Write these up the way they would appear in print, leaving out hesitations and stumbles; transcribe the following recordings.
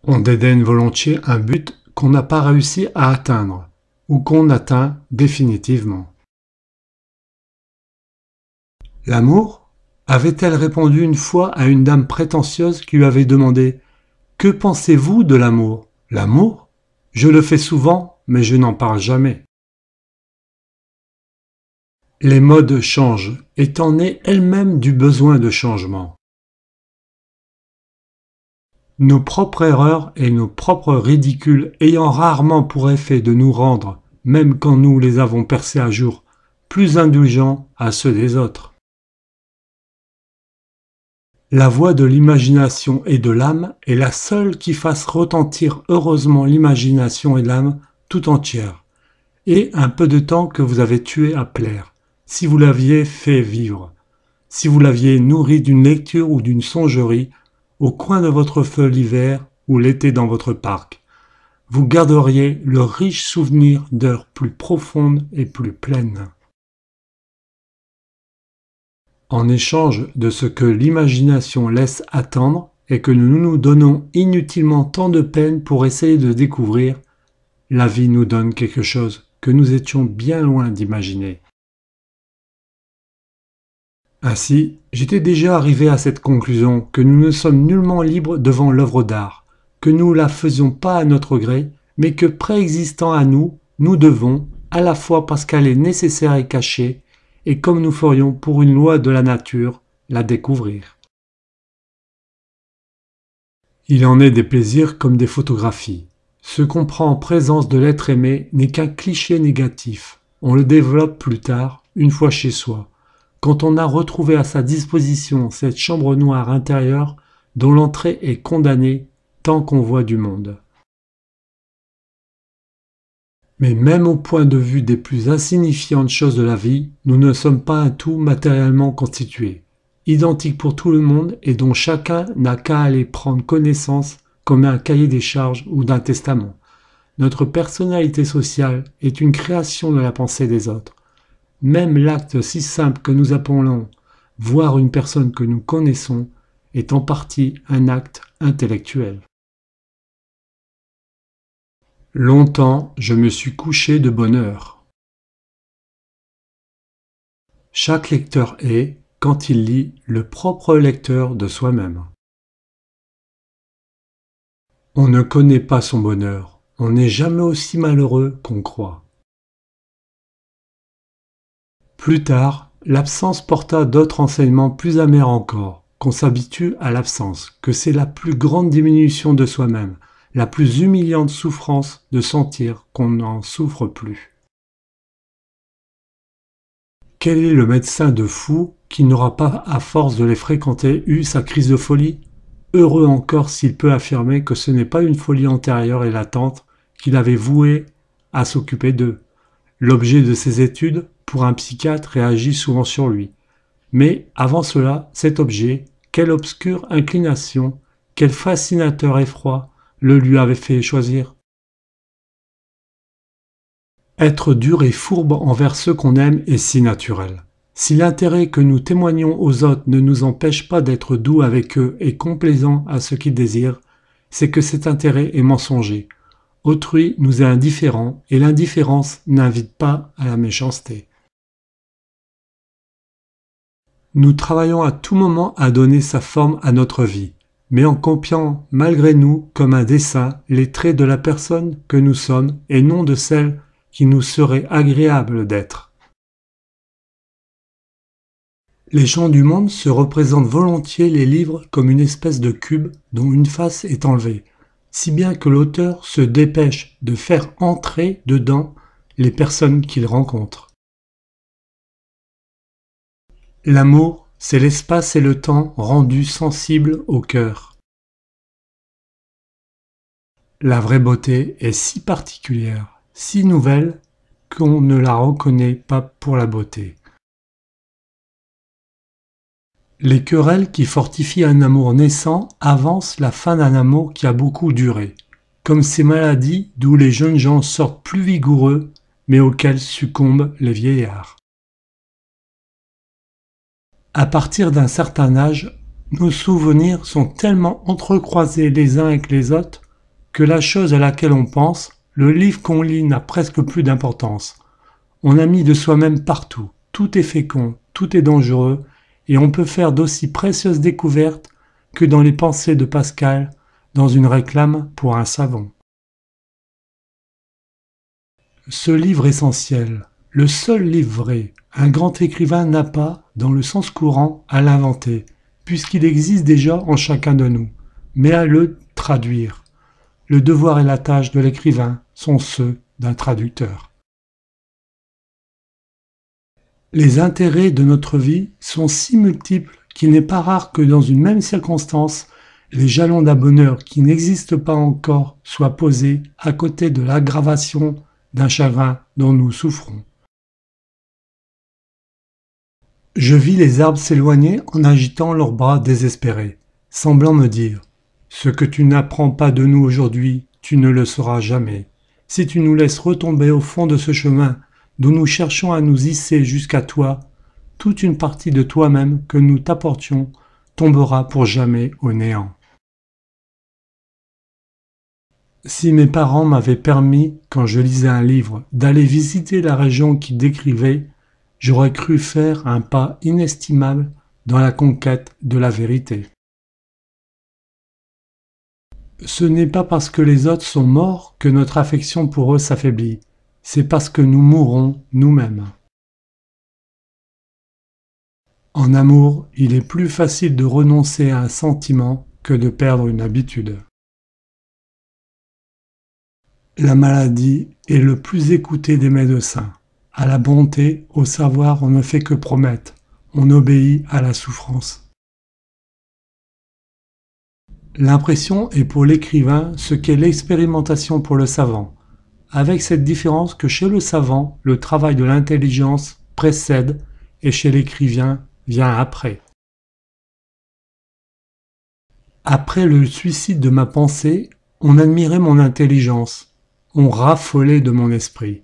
On dédaigne volontiers un but qu'on n'a pas réussi à atteindre, ou qu'on atteint définitivement. L'amour ? Avait-elle répondu une fois à une dame prétentieuse qui lui avait demandé « Que pensez-vous de l'amour ? L'amour ? Je le fais souvent, mais je n'en parle jamais. » Les modes changent, étant nées elles-mêmes du besoin de changement. Nos propres erreurs et nos propres ridicules ayant rarement pour effet de nous rendre, même quand nous les avons percés à jour, plus indulgents à ceux des autres. La voix de l'imagination et de l'âme est la seule qui fasse retentir heureusement l'imagination et l'âme tout entière, et un peu de temps que vous avez tué à plaire, si vous l'aviez fait vivre, si vous l'aviez nourri d'une lecture ou d'une songerie, au coin de votre feu l'hiver ou l'été dans votre parc, vous garderiez le riche souvenir d'heures plus profondes et plus pleines. En échange de ce que l'imagination laisse attendre et que nous nous donnons inutilement tant de peine pour essayer de découvrir, la vie nous donne quelque chose que nous étions bien loin d'imaginer. Ainsi, j'étais déjà arrivé à cette conclusion que nous ne sommes nullement libres devant l'œuvre d'art, que nous la faisions pas à notre gré, mais que préexistant à nous, nous devons, à la fois parce qu'elle est nécessaire et cachée, et comme nous ferions pour une loi de la nature, la découvrir. Il en est des plaisirs comme des photographies. Ce qu'on prend en présence de l'être aimé n'est qu'un cliché négatif. On le développe plus tard, une fois chez soi, quand on a retrouvé à sa disposition cette chambre noire intérieure dont l'entrée est condamnée tant qu'on voit du monde. Mais même au point de vue des plus insignifiantes choses de la vie, nous ne sommes pas un tout matériellement constitué, identique pour tout le monde et dont chacun n'a qu'à aller prendre connaissance comme un cahier des charges ou d'un testament. Notre personnalité sociale est une création de la pensée des autres. Même l'acte si simple que nous appelons voir une personne que nous connaissons est en partie un acte intellectuel. Longtemps, je me suis couché de bonne heure. Chaque lecteur est, quand il lit, le propre lecteur de soi-même. On ne connaît pas son bonheur, on n'est jamais aussi malheureux qu'on croit. Plus tard, l'absence porta d'autres enseignements plus amers encore, qu'on s'habitue à l'absence, que c'est la plus grande diminution de soi-même, la plus humiliante souffrance de sentir qu'on n'en souffre plus. Quel est le médecin de fous qui n'aura pas, à force de les fréquenter, eu sa crise de folie ? Heureux encore s'il peut affirmer que ce n'est pas une folie antérieure et latente qu'il avait vouée à s'occuper d'eux. L'objet de ses études, pour un psychiatre, réagit souvent sur lui. Mais avant cela, cet objet, quelle obscure inclination, quel fascinateur effroi le lui avait fait choisir. Être dur et fourbe envers ceux qu'on aime est si naturel. Si l'intérêt que nous témoignons aux autres ne nous empêche pas d'être doux avec eux et complaisants à ce qu'ils désirent, c'est que cet intérêt est mensonger. Autrui nous est indifférent et l'indifférence n'invite pas à la méchanceté. Nous travaillons à tout moment à donner sa forme à notre vie, mais en copiant malgré nous comme un dessin les traits de la personne que nous sommes et non de celle qui nous serait agréable d'être. Les gens du monde se représentent volontiers les livres comme une espèce de cube dont une face est enlevée, si bien que l'auteur se dépêche de faire entrer dedans les personnes qu'il rencontre. L'amour, c'est l'espace et le temps rendus sensibles au cœur. La vraie beauté est si particulière, si nouvelle, qu'on ne la reconnaît pas pour la beauté. Les querelles qui fortifient un amour naissant avancent la fin d'un amour qui a beaucoup duré, comme ces maladies d'où les jeunes gens sortent plus vigoureux, mais auxquelles succombent les vieillards. À partir d'un certain âge, nos souvenirs sont tellement entrecroisés les uns avec les autres que la chose à laquelle on pense, le livre qu'on lit n'a presque plus d'importance. On a mis de soi-même partout, tout est fécond, tout est dangereux, et on peut faire d'aussi précieuses découvertes que dans les pensées de Pascal, dans une réclame pour un savon. Ce livre essentiel, le seul livre vrai, un grand écrivain n'a pas, dans le sens courant, à l'inventer, puisqu'il existe déjà en chacun de nous, mais à le traduire. Le devoir et la tâche de l'écrivain sont ceux d'un traducteur. Les intérêts de notre vie sont si multiples qu'il n'est pas rare que dans une même circonstance, les jalons d'un bonheur qui n'existe pas encore soient posés à côté de l'aggravation d'un chagrin dont nous souffrons. Je vis les arbres s'éloigner en agitant leurs bras désespérés, semblant me dire « Ce que tu n'apprends pas de nous aujourd'hui, tu ne le sauras jamais. Si tu nous laisses retomber au fond de ce chemin d'où nous cherchons à nous hisser jusqu'à toi, toute une partie de toi-même que nous t'apportions tombera pour jamais au néant. » Si mes parents m'avaient permis, quand je lisais un livre, d'aller visiter la région qu'ils décrivaient, j'aurais cru faire un pas inestimable dans la conquête de la vérité. Ce n'est pas parce que les autres sont morts que notre affection pour eux s'affaiblit, c'est parce que nous mourons nous-mêmes. En amour, il est plus facile de renoncer à un sentiment que de perdre une habitude. La maladie est le plus écouté des médecins. À la bonté, au savoir, on ne fait que promettre. On obéit à la souffrance. L'impression est pour l'écrivain ce qu'est l'expérimentation pour le savant, avec cette différence que chez le savant, le travail de l'intelligence précède et chez l'écrivain vient après. Après le suicide de ma pensée, on admirait mon intelligence. On raffolait de mon esprit.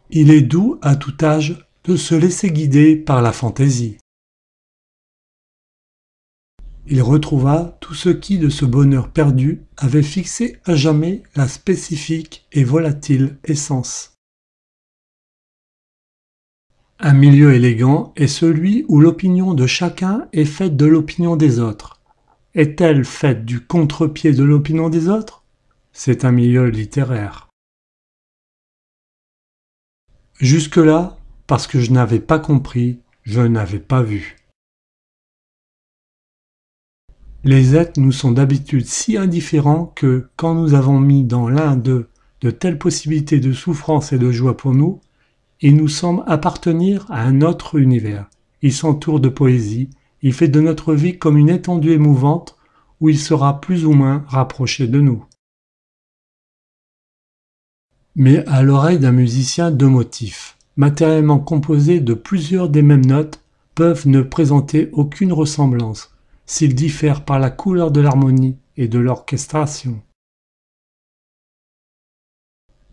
Il est doux à tout âge de se laisser guider par la fantaisie. Il retrouva tout ce qui, de ce bonheur perdu, avait fixé à jamais la spécifique et volatile essence. Un milieu élégant est celui où l'opinion de chacun est faite de l'opinion des autres. Est-elle faite du contre-pied de l'opinion des autres? C'est un milieu littéraire. Jusque-là, parce que je n'avais pas compris, je n'avais pas vu. Les êtres nous sont d'habitude si indifférents que, quand nous avons mis dans l'un d'eux de telles possibilités de souffrance et de joie pour nous, il nous semble appartenir à un autre univers. Il s'entoure de poésie, il fait de notre vie comme une étendue émouvante où il sera plus ou moins rapproché de nous. Mais à l'oreille d'un musicien, deux motifs, matériellement composés de plusieurs des mêmes notes, peuvent ne présenter aucune ressemblance, s'ils diffèrent par la couleur de l'harmonie et de l'orchestration.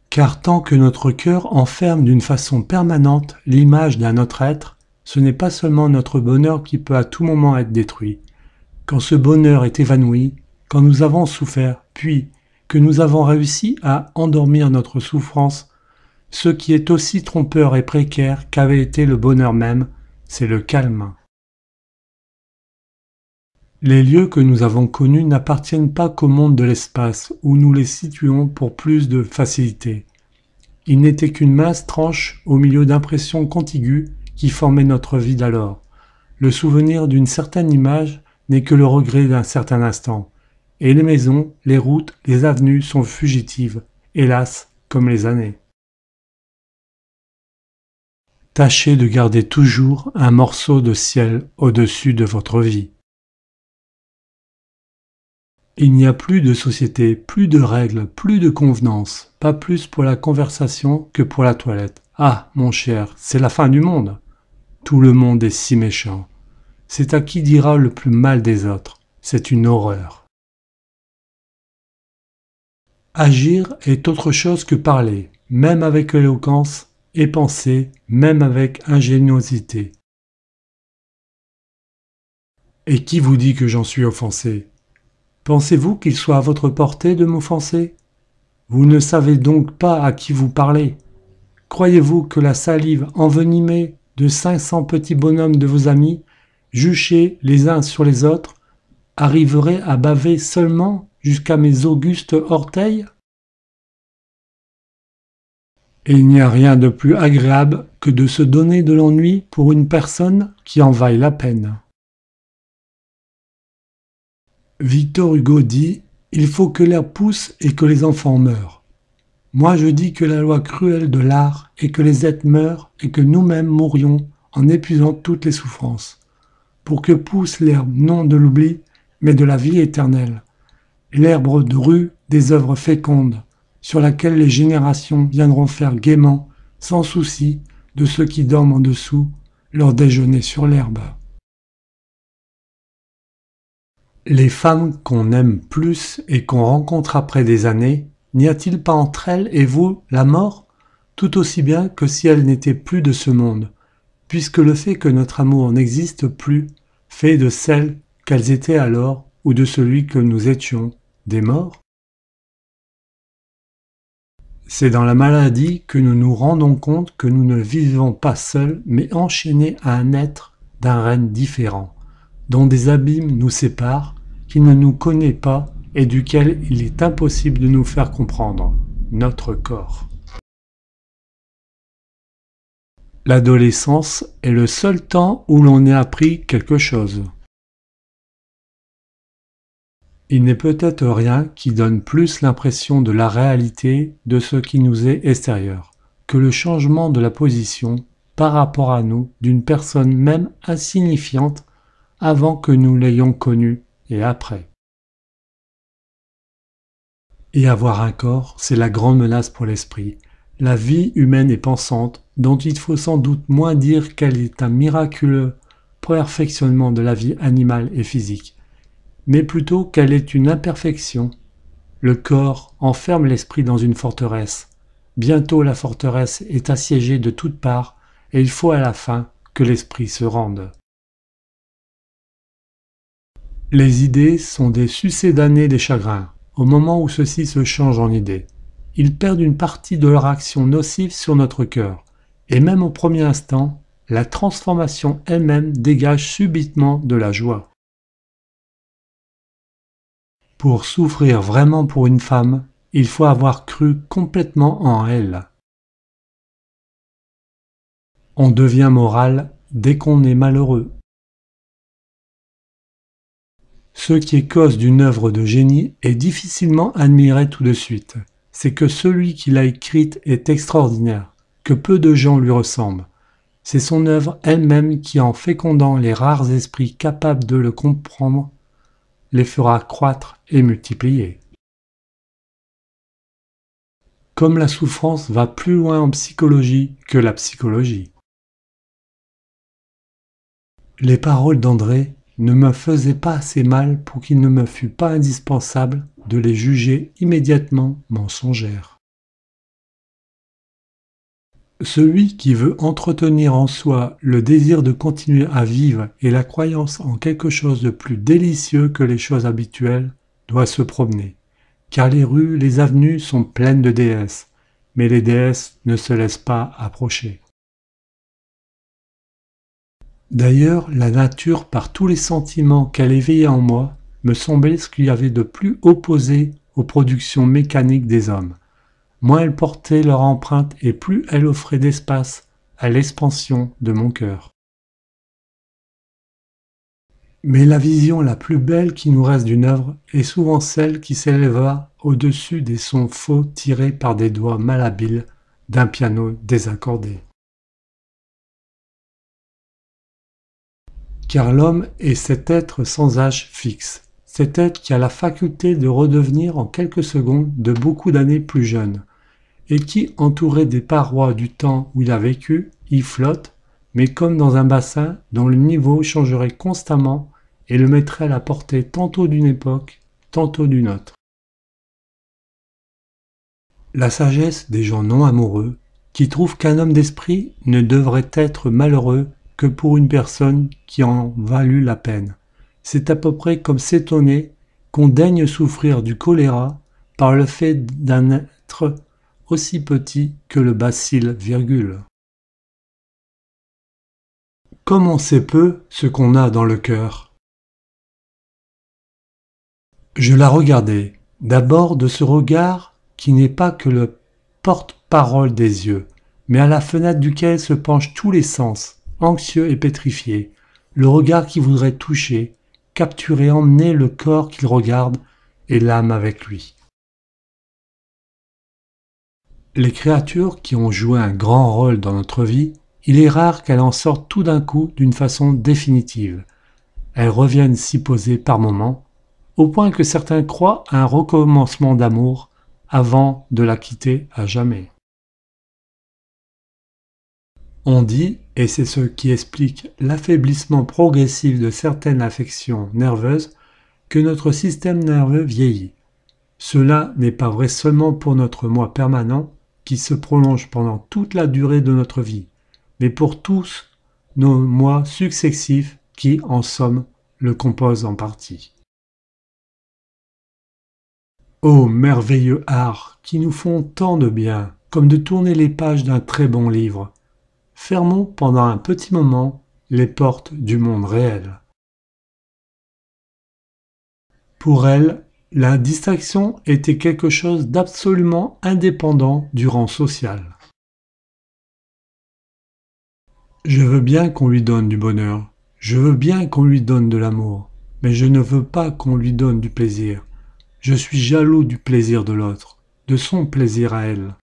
Car tant que notre cœur enferme d'une façon permanente l'image d'un autre être, ce n'est pas seulement notre bonheur qui peut à tout moment être détruit. Quand ce bonheur est évanoui, quand nous avons souffert, puis que nous avons réussi à endormir notre souffrance, ce qui est aussi trompeur et précaire qu'avait été le bonheur même, c'est le calme. Les lieux que nous avons connus n'appartiennent pas qu'au monde de l'espace, où nous les situons pour plus de facilité. Ils n'étaient qu'une mince tranche au milieu d'impressions contiguës qui formaient notre vie d'alors. Le souvenir d'une certaine image n'est que le regret d'un certain instant. Et les maisons, les routes, les avenues sont fugitives, hélas, comme les années. Tâchez de garder toujours un morceau de ciel au-dessus de votre vie. Il n'y a plus de société, plus de règles, plus de convenances, pas plus pour la conversation que pour la toilette. Ah, mon cher, c'est la fin du monde. Tout le monde est si méchant. C'est à qui dira le plus mal des autres. C'est une horreur. Agir est autre chose que parler, même avec éloquence, et penser, même avec ingéniosité. Et qui vous dit que j'en suis offensé ? Pensez-vous qu'il soit à votre portée de m'offenser? Vous ne savez donc pas à qui vous parlez. Croyez-vous que la salive envenimée de 500 petits bonhommes de vos amis, juchés les uns sur les autres, arriverait à baver seulement jusqu'à mes augustes orteils? Et il n'y a rien de plus agréable que de se donner de l'ennui pour une personne qui en vaille la peine. Victor Hugo dit « Il faut que l'herbe pousse et que les enfants meurent ». Moi je dis que la loi cruelle de l'art est que les êtres meurent et que nous-mêmes mourions en épuisant toutes les souffrances, pour que pousse l'herbe non de l'oubli, mais de la vie éternelle, l'herbe de rue des œuvres fécondes, sur laquelle les générations viendront faire gaiement, sans souci, de ceux qui dorment en dessous, leur déjeuner sur l'herbe. Les femmes qu'on aime plus et qu'on rencontre après des années, n'y a-t-il pas entre elles et vous la mort, tout aussi bien que si elles n'étaient plus de ce monde, puisque le fait que notre amour n'existe plus fait de celles qu'elles étaient alors ou de celui que nous étions des morts? C'est dans la maladie que nous nous rendons compte que nous ne vivons pas seuls, mais enchaînés à un être d'un règne différent, dont des abîmes nous séparent, qui ne nous connaît pas et duquel il est impossible de nous faire comprendre, notre corps. L'adolescence est le seul temps où l'on ait appris quelque chose. Il n'est peut-être rien qui donne plus l'impression de la réalité de ce qui nous est extérieur, que le changement de la position par rapport à nous d'une personne même insignifiante avant que nous l'ayons connue et après. Et avoir un corps, c'est la grande menace pour l'esprit. La vie humaine est pensante, dont il faut sans doute moins dire qu'elle est un miraculeux perfectionnement de la vie animale et physique, mais plutôt qu'elle est une imperfection. Le corps enferme l'esprit dans une forteresse. Bientôt la forteresse est assiégée de toutes parts, et il faut à la fin que l'esprit se rende. Les idées sont des succédanées des chagrins. Au moment où ceux-ci se changent en idées, ils perdent une partie de leur action nocive sur notre cœur, et même au premier instant, la transformation elle-même dégage subitement de la joie. Pour souffrir vraiment pour une femme, il faut avoir cru complètement en elle. On devient moral dès qu'on est malheureux. Ce qui est cause d'une œuvre de génie est difficilement admiré tout de suite. C'est que celui qui l'a écrite est extraordinaire, que peu de gens lui ressemblent. C'est son œuvre elle-même qui, en fécondant les rares esprits capables de le comprendre, les fera croître et multiplier. Comme la souffrance va plus loin en psychologie que la psychologie. Les paroles d'André ne me faisaient pas assez mal pour qu'il ne me fût pas indispensable de les juger immédiatement mensongères. Celui qui veut entretenir en soi le désir de continuer à vivre et la croyance en quelque chose de plus délicieux que les choses habituelles doit se promener, car les rues, les avenues sont pleines de déesses, mais les déesses ne se laissent pas approcher. D'ailleurs, la nature, par tous les sentiments qu'elle éveillait en moi, me semblait ce qu'il y avait de plus opposé aux productions mécaniques des hommes. Moins elles portaient leur empreinte et plus elles offraient d'espace à l'expansion de mon cœur. Mais la vision la plus belle qui nous reste d'une œuvre est souvent celle qui s'éleva au-dessus des sons faux tirés par des doigts malhabiles d'un piano désaccordé. Car l'homme est cet être sans âge fixe, cet être qui a la faculté de redevenir en quelques secondes de beaucoup d'années plus jeune, et qui, entouré des parois du temps où il a vécu, y flotte, mais comme dans un bassin dont le niveau changerait constamment et le mettrait à la portée tantôt d'une époque, tantôt d'une autre. La sagesse des gens non amoureux, qui trouvent qu'un homme d'esprit ne devrait être malheureux que pour une personne qui en valut la peine. C'est à peu près comme s'étonner qu'on daigne souffrir du choléra par le fait d'un être aussi petit que le bacille, virgule. Comme on sait peu ce qu'on a dans le cœur. Je la regardai, d'abord de ce regard qui n'est pas que le porte-parole des yeux, mais à la fenêtre duquel se penchent tous les sens, anxieux et pétrifiés, le regard qui voudrait toucher, capturer, emmener le corps qu'il regarde et l'âme avec lui. Les créatures qui ont joué un grand rôle dans notre vie, il est rare qu'elles en sortent tout d'un coup d'une façon définitive. Elles reviennent s'y poser par moments, au point que certains croient à un recommencement d'amour avant de la quitter à jamais. On dit, et c'est ce qui explique l'affaiblissement progressif de certaines affections nerveuses, que notre système nerveux vieillit. Cela n'est pas vrai seulement pour notre moi permanent, qui se prolonge pendant toute la durée de notre vie, mais pour tous nos moi successifs qui, en somme, le composent en partie. Ô merveilleux art qui nous font tant de bien, comme de tourner les pages d'un très bon livre. Fermons pendant un petit moment les portes du monde réel. Pour elle, la distraction était quelque chose d'absolument indépendant du rang social. Je veux bien qu'on lui donne du bonheur, je veux bien qu'on lui donne de l'amour, mais je ne veux pas qu'on lui donne du plaisir. Je suis jaloux du plaisir de l'autre, de son plaisir à elle.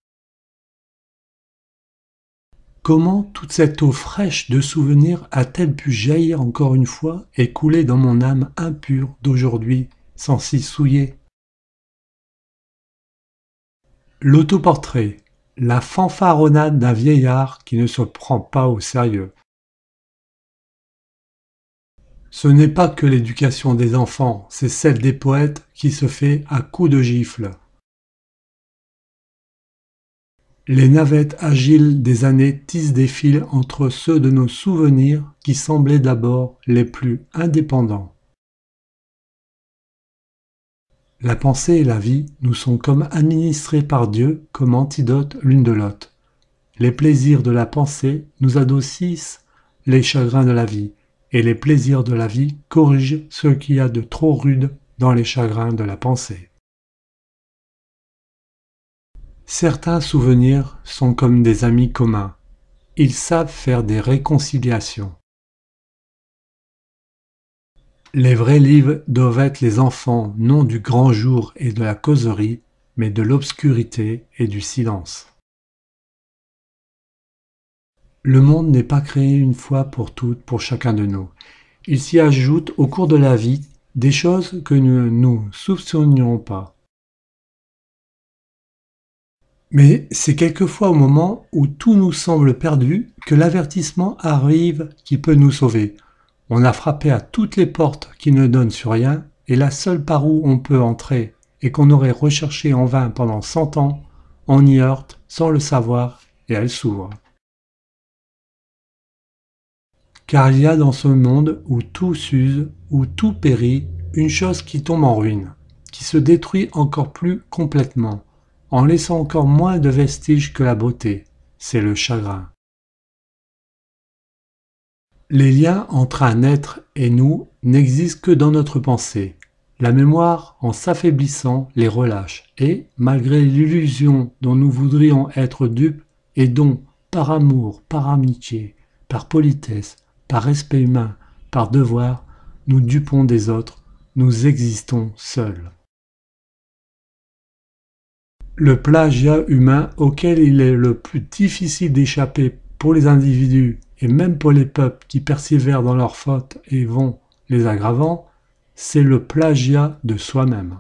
Comment toute cette eau fraîche de souvenirs a-t-elle pu jaillir encore une fois et couler dans mon âme impure d'aujourd'hui sans s'y souiller? L'autoportrait, la fanfaronnade d'un vieillard qui ne se prend pas au sérieux. Ce n'est pas que l'éducation des enfants, c'est celle des poètes qui se fait à coups de gifles. Les navettes agiles des années tissent des fils entre ceux de nos souvenirs qui semblaient d'abord les plus indépendants. La pensée et la vie nous sont comme administrées par Dieu comme antidote l'une de l'autre. Les plaisirs de la pensée nous adoucissent les chagrins de la vie, et les plaisirs de la vie corrigent ce qu'il y a de trop rude dans les chagrins de la pensée. Certains souvenirs sont comme des amis communs. Ils savent faire des réconciliations. Les vrais livres doivent être les enfants non du grand jour et de la causerie, mais de l'obscurité et du silence. Le monde n'est pas créé une fois pour toutes pour chacun de nous. Il s'y ajoute au cours de la vie des choses que nous ne nous soupçonnions pas. Mais c'est quelquefois au moment où tout nous semble perdu que l'avertissement arrive qui peut nous sauver. On a frappé à toutes les portes qui ne donnent sur rien, et la seule par où on peut entrer, et qu'on aurait recherché en vain pendant 100 ans, on y heurte sans le savoir, et elle s'ouvre. Car il y a dans ce monde où tout s'use, où tout périt, une chose qui tombe en ruine, qui se détruit encore plus complètement, en laissant encore moins de vestiges que la beauté, c'est le chagrin. Les liens entre un être et nous n'existent que dans notre pensée. La mémoire, en s'affaiblissant, les relâche, et, malgré l'illusion dont nous voudrions être dupes, et dont, par amour, par amitié, par politesse, par respect humain, par devoir, nous dupons des autres, nous existons seuls. Le plagiat humain auquel il est le plus difficile d'échapper pour les individus et même pour les peuples qui persévèrent dans leurs fautes et vont les aggravant, c'est le plagiat de soi-même.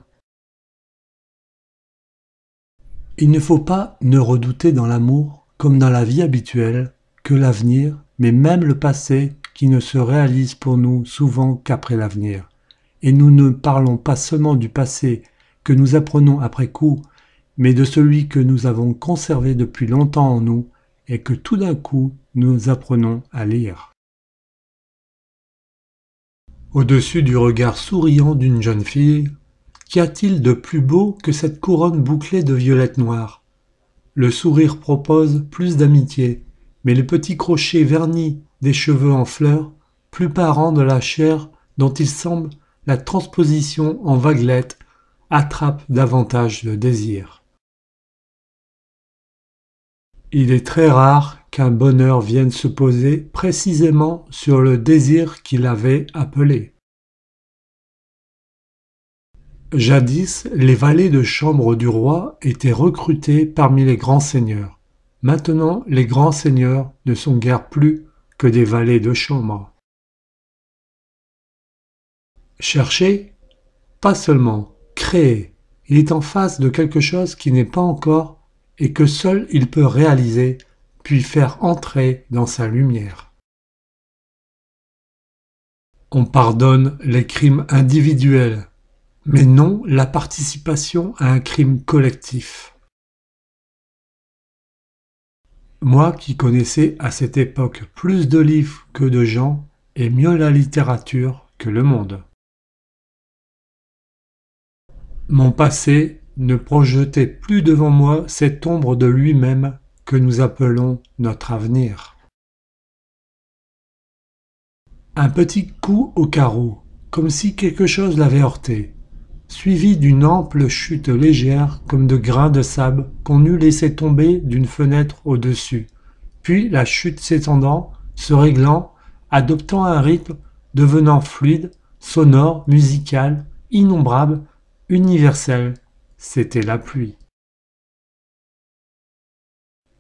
Il ne faut pas ne redouter dans l'amour, comme dans la vie habituelle, que l'avenir, mais même le passé, qui ne se réalise pour nous souvent qu'après l'avenir. Et nous ne parlons pas seulement du passé que nous apprenons après coup, mais de celui que nous avons conservé depuis longtemps en nous et que tout d'un coup nous apprenons à lire. Au-dessus du regard souriant d'une jeune fille, Qu'y a-t-il de plus beau que cette couronne bouclée de violettes noires? Le sourire propose plus d'amitié, mais les petits crochets vernis des cheveux en fleurs, plus parents de la chair dont il semble la transposition en vaguelettes, attrapent davantage le désir. Il est très rare qu'un bonheur vienne se poser précisément sur le désir qui l'avait appelé. Jadis, les valets de chambre du roi étaient recrutés parmi les grands seigneurs. Maintenant, les grands seigneurs ne sont guère plus que des valets de chambre. Chercher? Pas seulement, créer. Il est en face de quelque chose qui n'est pas encore et que seul il peut réaliser, puis faire entrer dans sa lumière. On pardonne les crimes individuels, mais non la participation à un crime collectif. Moi qui connaissais à cette époque plus de livres que de gens, et mieux la littérature que le monde. Mon passé ne projetait plus devant moi cette ombre de lui-même que nous appelons notre avenir. Un petit coup au carreau, comme si quelque chose l'avait heurté, suivi d'une ample chute légère comme de grains de sable qu'on eût laissé tomber d'une fenêtre au-dessus, puis la chute s'étendant, se réglant, adoptant un rythme, devenant fluide, sonore, musical, innombrable, universel, c'était la pluie.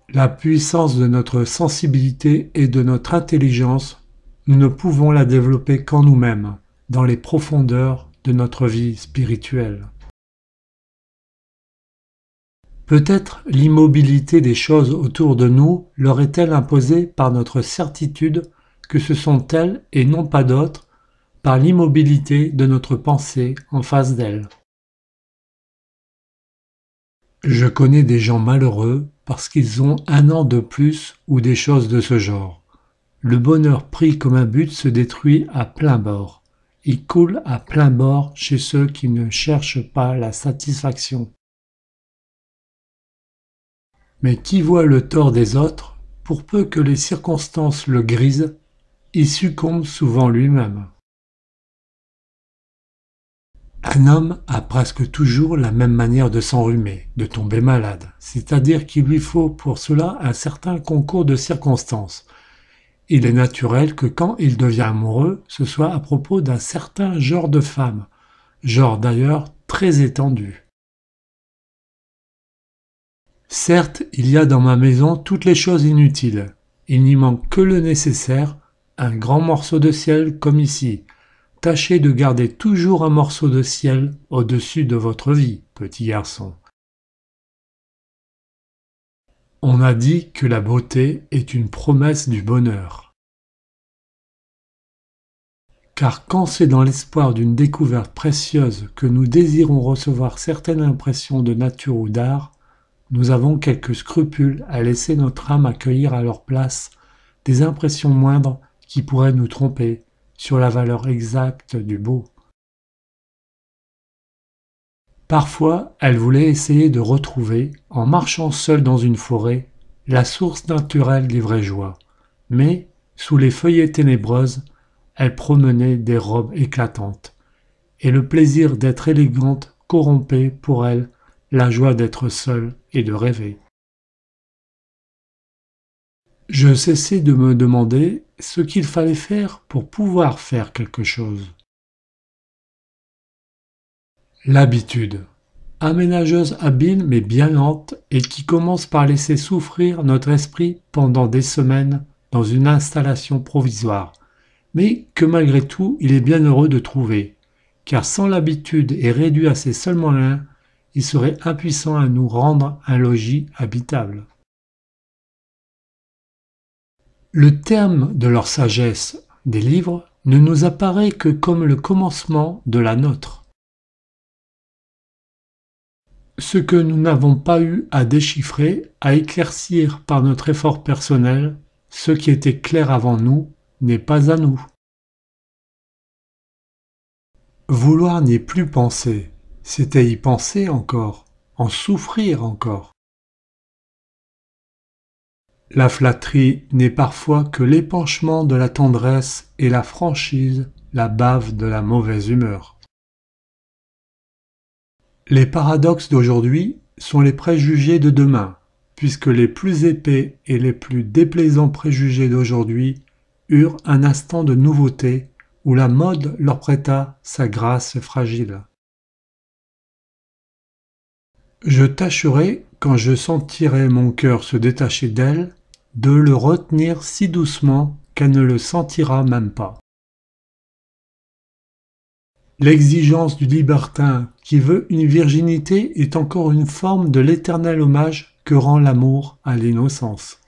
La puissance de notre sensibilité et de notre intelligence, nous ne pouvons la développer qu'en nous-mêmes, dans les profondeurs de notre vie spirituelle. Peut-être l'immobilité des choses autour de nous leur est-elle imposée par notre certitude que ce sont elles et non pas d'autres, par l'immobilité de notre pensée en face d'elles. Je connais des gens malheureux parce qu'ils ont un an de plus ou des choses de ce genre. Le bonheur pris comme un but se détruit à plein bord. Il coule à plein bord chez ceux qui ne cherchent pas la satisfaction. Mais qui voit le tort des autres, pour peu que les circonstances le grisent, il succombe souvent lui-même. Un homme a presque toujours la même manière de s'enrhumer, de tomber malade, c'est-à-dire qu'il lui faut pour cela un certain concours de circonstances. Il est naturel que quand il devient amoureux, ce soit à propos d'un certain genre de femme, genre d'ailleurs très étendu. Certes, il y a dans ma maison toutes les choses inutiles, il n'y manque que le nécessaire, un grand morceau de ciel comme ici. Tâchez de garder toujours un morceau de ciel au-dessus de votre vie, petit garçon. On a dit que la beauté est une promesse du bonheur. Car quand c'est dans l'espoir d'une découverte précieuse que nous désirons recevoir certaines impressions de nature ou d'art, nous avons quelques scrupules à laisser notre âme accueillir à leur place des impressions moindres qui pourraient nous tromper sur la valeur exacte du beau. Parfois, elle voulait essayer de retrouver, en marchant seule dans une forêt, la source naturelle des vraies joies, mais, sous les feuillets ténébreuses, elle promenait des robes éclatantes, et le plaisir d'être élégante corrompait pour elle la joie d'être seule et de rêver. Je cessai de me demander ce qu'il fallait faire pour pouvoir faire quelque chose. L'habitude, aménageuse habile mais bien lente et qui commence par laisser souffrir notre esprit pendant des semaines dans une installation provisoire, mais que malgré tout il est bien heureux de trouver, car sans l'habitude et réduit à ses seuls moyens, il serait impuissant à nous rendre un logis habitable. Le terme de leur sagesse, des livres, ne nous apparaît que comme le commencement de la nôtre. Ce que nous n'avons pas eu à déchiffrer, à éclaircir par notre effort personnel, ce qui était clair avant nous, n'est pas à nous. Vouloir n'y plus penser, C'était y penser encore, en souffrir encore. La flatterie n'est parfois que l'épanchement de la tendresse et la franchise, la bave de la mauvaise humeur. Les paradoxes d'aujourd'hui sont les préjugés de demain, puisque les plus épais et les plus déplaisants préjugés d'aujourd'hui eurent un instant de nouveauté où la mode leur prêta sa grâce fragile. Je tâcherai, quand je sentirai mon cœur se détacher d'elle, de le retenir si doucement qu'elle ne le sentira même pas. L'exigence du libertin qui veut une virginité est encore une forme de l'éternel hommage que rend l'amour à l'innocence.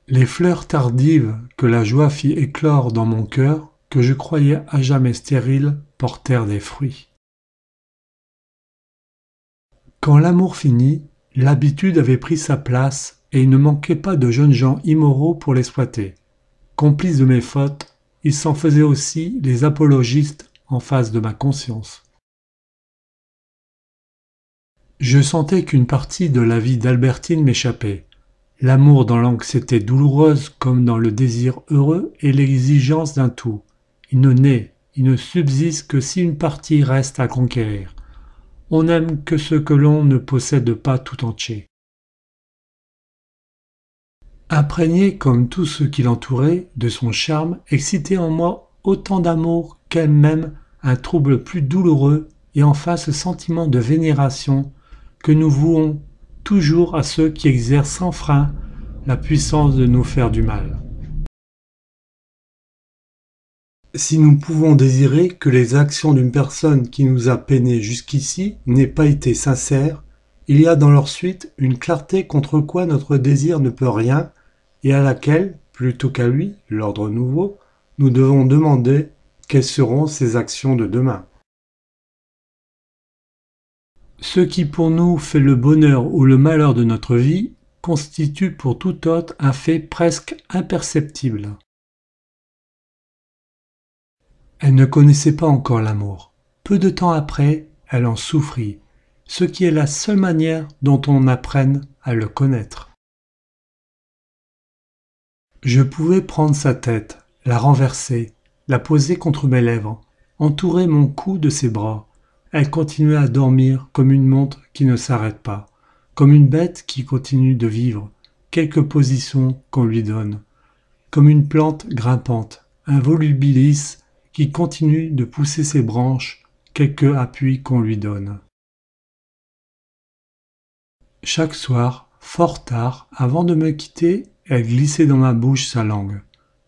Les fleurs tardives que la joie fit éclore dans mon cœur, que je croyais à jamais stériles, portèrent des fruits. Quand l'amour finit, l'habitude avait pris sa place et il ne manquait pas de jeunes gens immoraux pour l'exploiter. Complices de mes fautes, ils s'en faisaient aussi les apologistes en face de ma conscience. Je sentais qu'une partie de la vie d'Albertine m'échappait. L'amour dans l'anxiété douloureuse comme dans le désir heureux est l'exigence d'un tout. Il ne naît, il ne subsiste que si une partie reste à conquérir. On n'aime que ce que l'on ne possède pas tout entier. Imprégné comme tout ce qui l'entourait de son charme, excitait en moi autant d'amour qu'elle-même un trouble plus douloureux et enfin ce sentiment de vénération que nous vouons toujours à ceux qui exercent sans frein la puissance de nous faire du mal. Si nous pouvons désirer que les actions d'une personne qui nous a peinés jusqu'ici n'aient pas été sincères, il y a dans leur suite une clarté contre quoi notre désir ne peut rien et à laquelle, plutôt qu'à lui, l'ordre nouveau, nous devons demander quelles seront ses actions de demain. Ce qui pour nous fait le bonheur ou le malheur de notre vie constitue pour tout autre un fait presque imperceptible. Elle ne connaissait pas encore l'amour. Peu de temps après, elle en souffrit, ce qui est la seule manière dont on apprenne à le connaître. Je pouvais prendre sa tête, la renverser, la poser contre mes lèvres, entourer mon cou de ses bras. Elle continuait à dormir comme une montre qui ne s'arrête pas, comme une bête qui continue de vivre, quelque position qu'on lui donne, comme une plante grimpante, un volubilis qui continue de pousser ses branches, quelque appui qu'on lui donne. Chaque soir, fort tard, avant de me quitter, elle glissait dans ma bouche sa langue,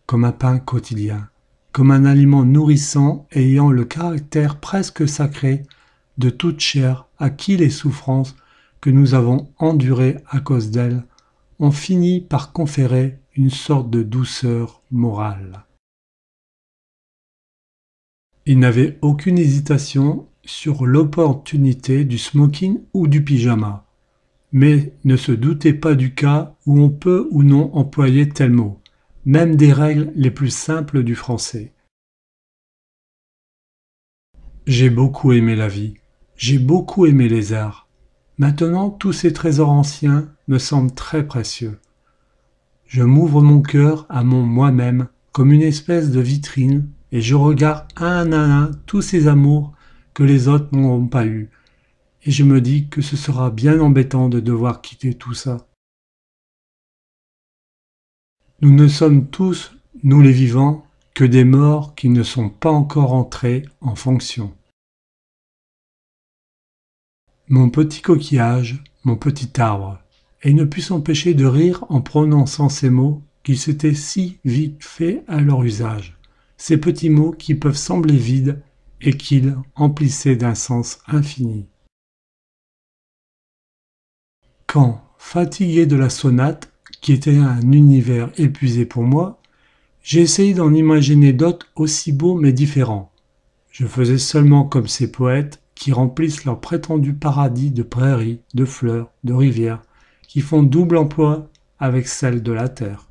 comme un pain quotidien, comme un aliment nourrissant ayant le caractère presque sacré de toute chair à qui les souffrances que nous avons endurées à cause d'elle ont fini par conférer une sorte de douceur morale. Il n'avait aucune hésitation sur l'opportunité du smoking ou du pyjama, mais ne se doutait pas du cas où on peut ou non employer tel mot, même des règles les plus simples du français. J'ai beaucoup aimé la vie, j'ai beaucoup aimé les arts. Maintenant, tous ces trésors anciens me semblent très précieux. Je m'ouvre mon cœur à mon moi-même comme une espèce de vitrine et je regarde un à un tous ces amours que les autres n'auront pas eus. Et je me dis que ce sera bien embêtant de devoir quitter tout ça. Nous ne sommes tous, nous les vivants, que des morts qui ne sont pas encore entrés en fonction. Mon petit coquillage, mon petit arbre, et il ne put s'empêcher de rire en prononçant ces mots qui s'étaient si vite faits à leur usage, ces petits mots qui peuvent sembler vides et qu'ils emplissaient d'un sens infini. Quand, fatigué de la sonate, qui était un univers épuisé pour moi, j'ai essayé d'en imaginer d'autres aussi beaux mais différents. Je faisais seulement comme ces poètes qui remplissent leur prétendu paradis de prairies, de fleurs, de rivières, qui font double emploi avec celle de la terre.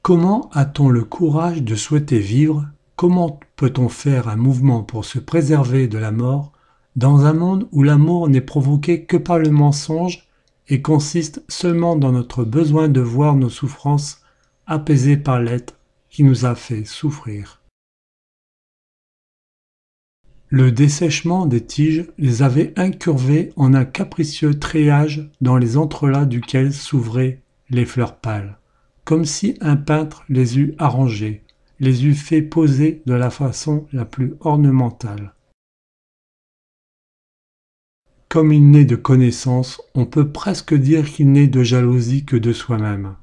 Comment a-t-on le courage de souhaiter vivre comment peut-on faire un mouvement pour se préserver de la mort dans un monde où l'amour n'est provoqué que par le mensonge et consiste seulement dans notre besoin de voir nos souffrances apaisées par l'être qui nous a fait souffrir. Le dessèchement des tiges les avait incurvées en un capricieux treillage dans les entrelacs duquel s'ouvraient les fleurs pâles, comme si un peintre les eût arrangées, les eût fait poser de la façon la plus ornementale. Comme il n'est de connaissance, on peut presque dire qu'il n'est de jalousie que de soi-même.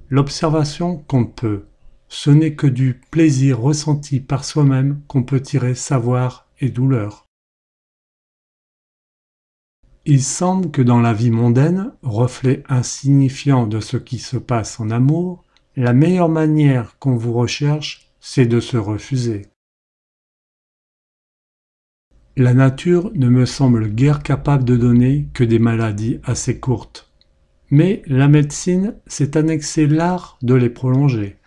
L'observation compte peu. Ce n'est que du plaisir ressenti par soi-même qu'on peut tirer savoir et douleur. Il semble que dans la vie mondaine, reflet insignifiant de ce qui se passe en amour, la meilleure manière qu'on vous recherche, c'est de se refuser. La nature ne me semble guère capable de donner que des maladies assez courtes. Mais la médecine s'est annexé l'art de les prolonger.